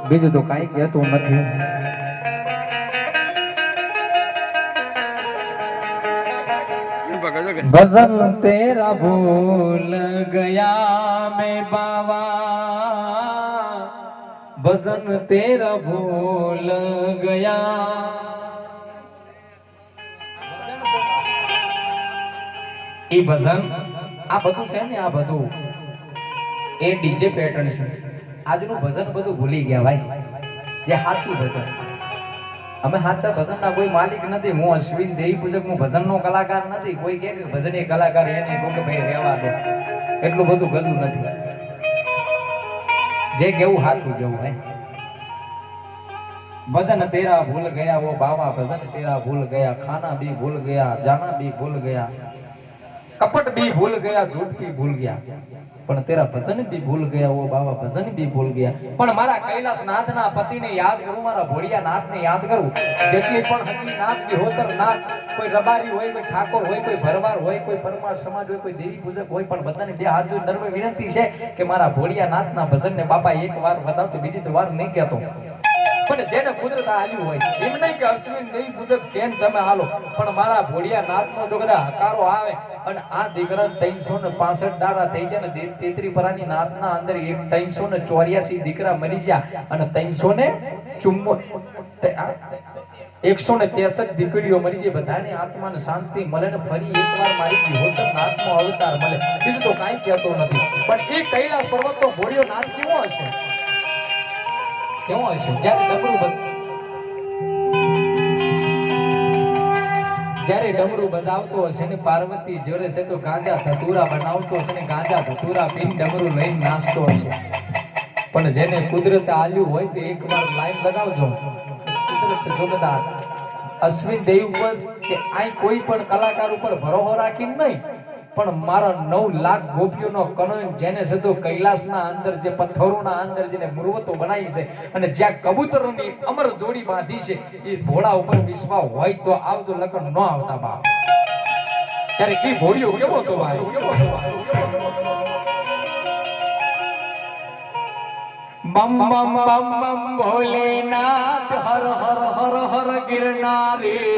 બીજું તો કઈ કહેતું નથી. भजन तेरा भूल गया मैं बाबा, भजन तेरा भूल गया. એ ભજન આ બધું છે ને, આ બધું એ ડીજે પેટર્ન છે. આજનું ભજન બધું ભૂલી ગયા ભાઈ. જે સાચું ભજન, અમે સાચા ભજન ના કોઈ માલિક નથી. હું અશ્વિન દેવી પૂજક, હું ભજન નો કલાકાર નથી. કોઈ કે ભજન એ કલાકાર એને કોઈ કે ભાઈ રહેવા દે, એટલું બધું ગજું નથી. જે કેવું સાચું કેવું ભાઈ. भजन तेरा भूल गया वो बाबा, भजन तेरा भूल गया, खाना भी भूल गया, जाना भी भूल गया, कपट भी भूल गया, झूठ भी भूल गया, પણ તેરા ભજન भी ભૂલ ગયા વો બાબા, ભજન भी ભૂલ ગયા. પણ મારા કૈલાસ નાથના પતિને યાદ કરું, મારા ભોળિયા નાથને યાદ કરું. જેટલી પણ હતી નાથ की હોતર નાથ, કોઈ રબારી હોય, કોઈ ઠાકોર હોય, કોઈ ભરવાડ હોય, કોઈ પરમાર સમાજ હોય, કોઈ દેવી પૂજક હોય, પણ બધાને બે હાથ જોડી નર્મ વિનંતી છે કે મારા ભોળિયા નાથના ભજનને બાપા એક વાર બતાવતો, બીજી તો વાર નહીં કહેતો. પણ જેને કુદરત આલ્યું હોય એમ નહીં કે અશ્વિન દેવી પૂજક કેમ તમે હાલો, પણ મારા ભોળિયા નાથનો જો કદાચ હકારો આવે અને આ દીકરા 365 દાડા થઈ જાય ને, તેત્રી પરાની નાથના અંદર 384 દીકરા મરી ગયા અને 163 દીકરીઓ મરી જાય. બધાની આત્માને શાંતિ મળે ને ફરી એકવાર મારી હોતર નાથનો અવતાર મળે. બીજું તો કાંઈ કહેતો નથી. પણ એ કૈલાસ પર્વતનો ભોળિયો નાથ કેવો હશે, કેવો હશે? જ્યારે ડમરું બજાવતો હશે ને પાર્વતી જોડે છે તો ગાંજા ધતુરા બનાવતો હશે ને, ગાંજા ધતુરા પીને ડમરું લઈને નાચતો હશે. પણ જેને કુદરત આલ્યું હોય તે એકવાર લાઈન લગાવજો. કુદરત જો કદાચ અશ્વિન દેવ ઉપર કે આ કોઈ પણ કલાકાર ઉપર ભરોસો રાખીને નહીં, પણ મારા 9 લાખ ગોપીઓનો કનોઈ જેને સીધો કૈલાસના અંદર જે પથ્થરોના અંદર જેને મૂર્વતો બનાવી છે અને જ્યાં કબૂતરોની અમર જોડી બાંધી છે, એ ભોળા ઉપર વિશ્વાસ હોય તો આવજો, લખન ન આવતા બાપ. ત્યારે કી ભોળિયો કેવો તો ભાઈ, બમ બમ બમ બમ ભોલેનાથ, હર હર હર હર ગિરનારી,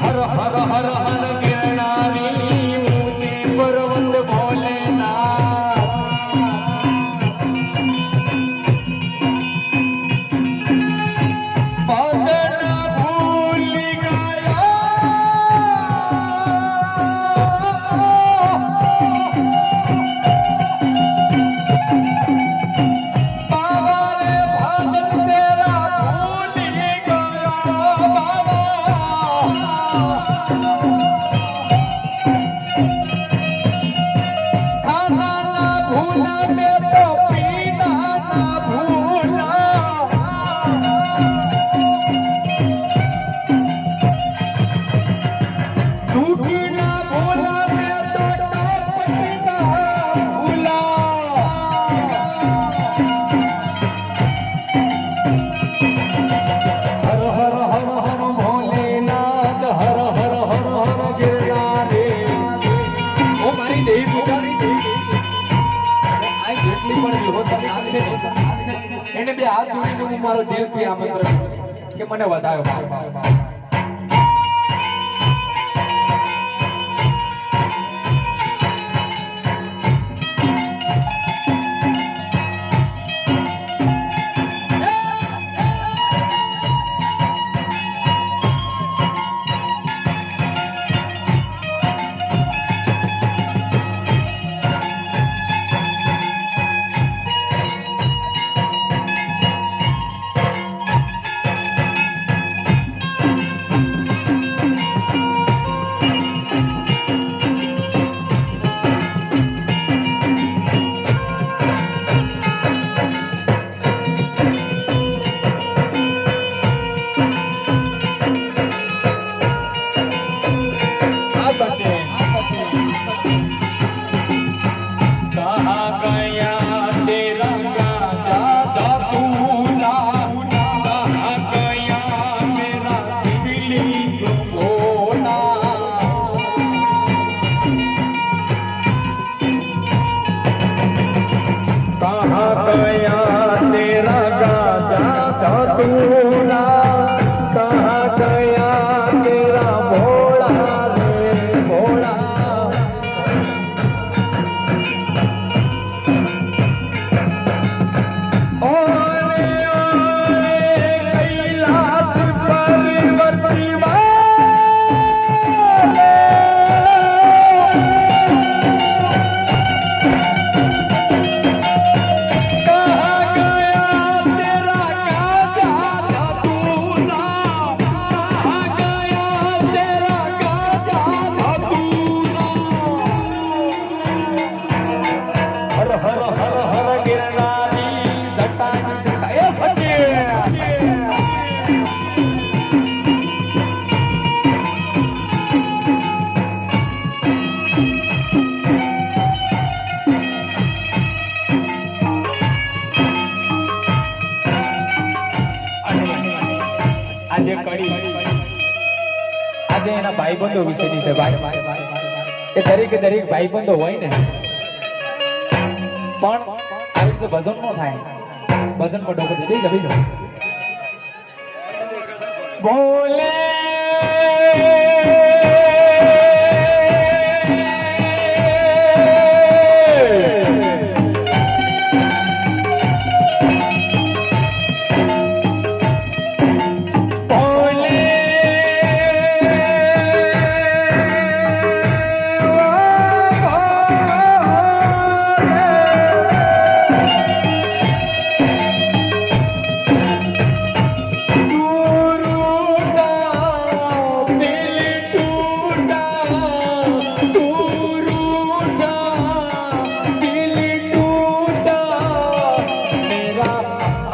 हर हर हर हर गिरनारी, ऊंची पर्वत भोलेनाथ. भजन भूल गया बाबा रे, भजन तेरा भूल गया बाबा. બે હાથ જોડીને હું મારો દિલથી આમંત્રણ કરું છું કે મને વધાયો. આજે એના ભાઈબંધો વિશેની છે ભાઈ. એ દરેક ભાઈબંધો હોય ને પણ આવી રીતે ભજન નો થાય. ભજન પર ડોકો દે જબી જો બોલે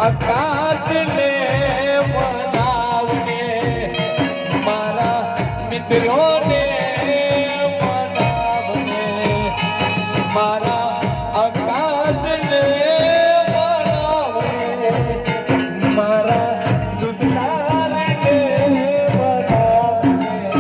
आकाश ने मनावने मारा मित्रों ने मनावने मारा आकाश ने मनावने मारा दुलार ने मनावने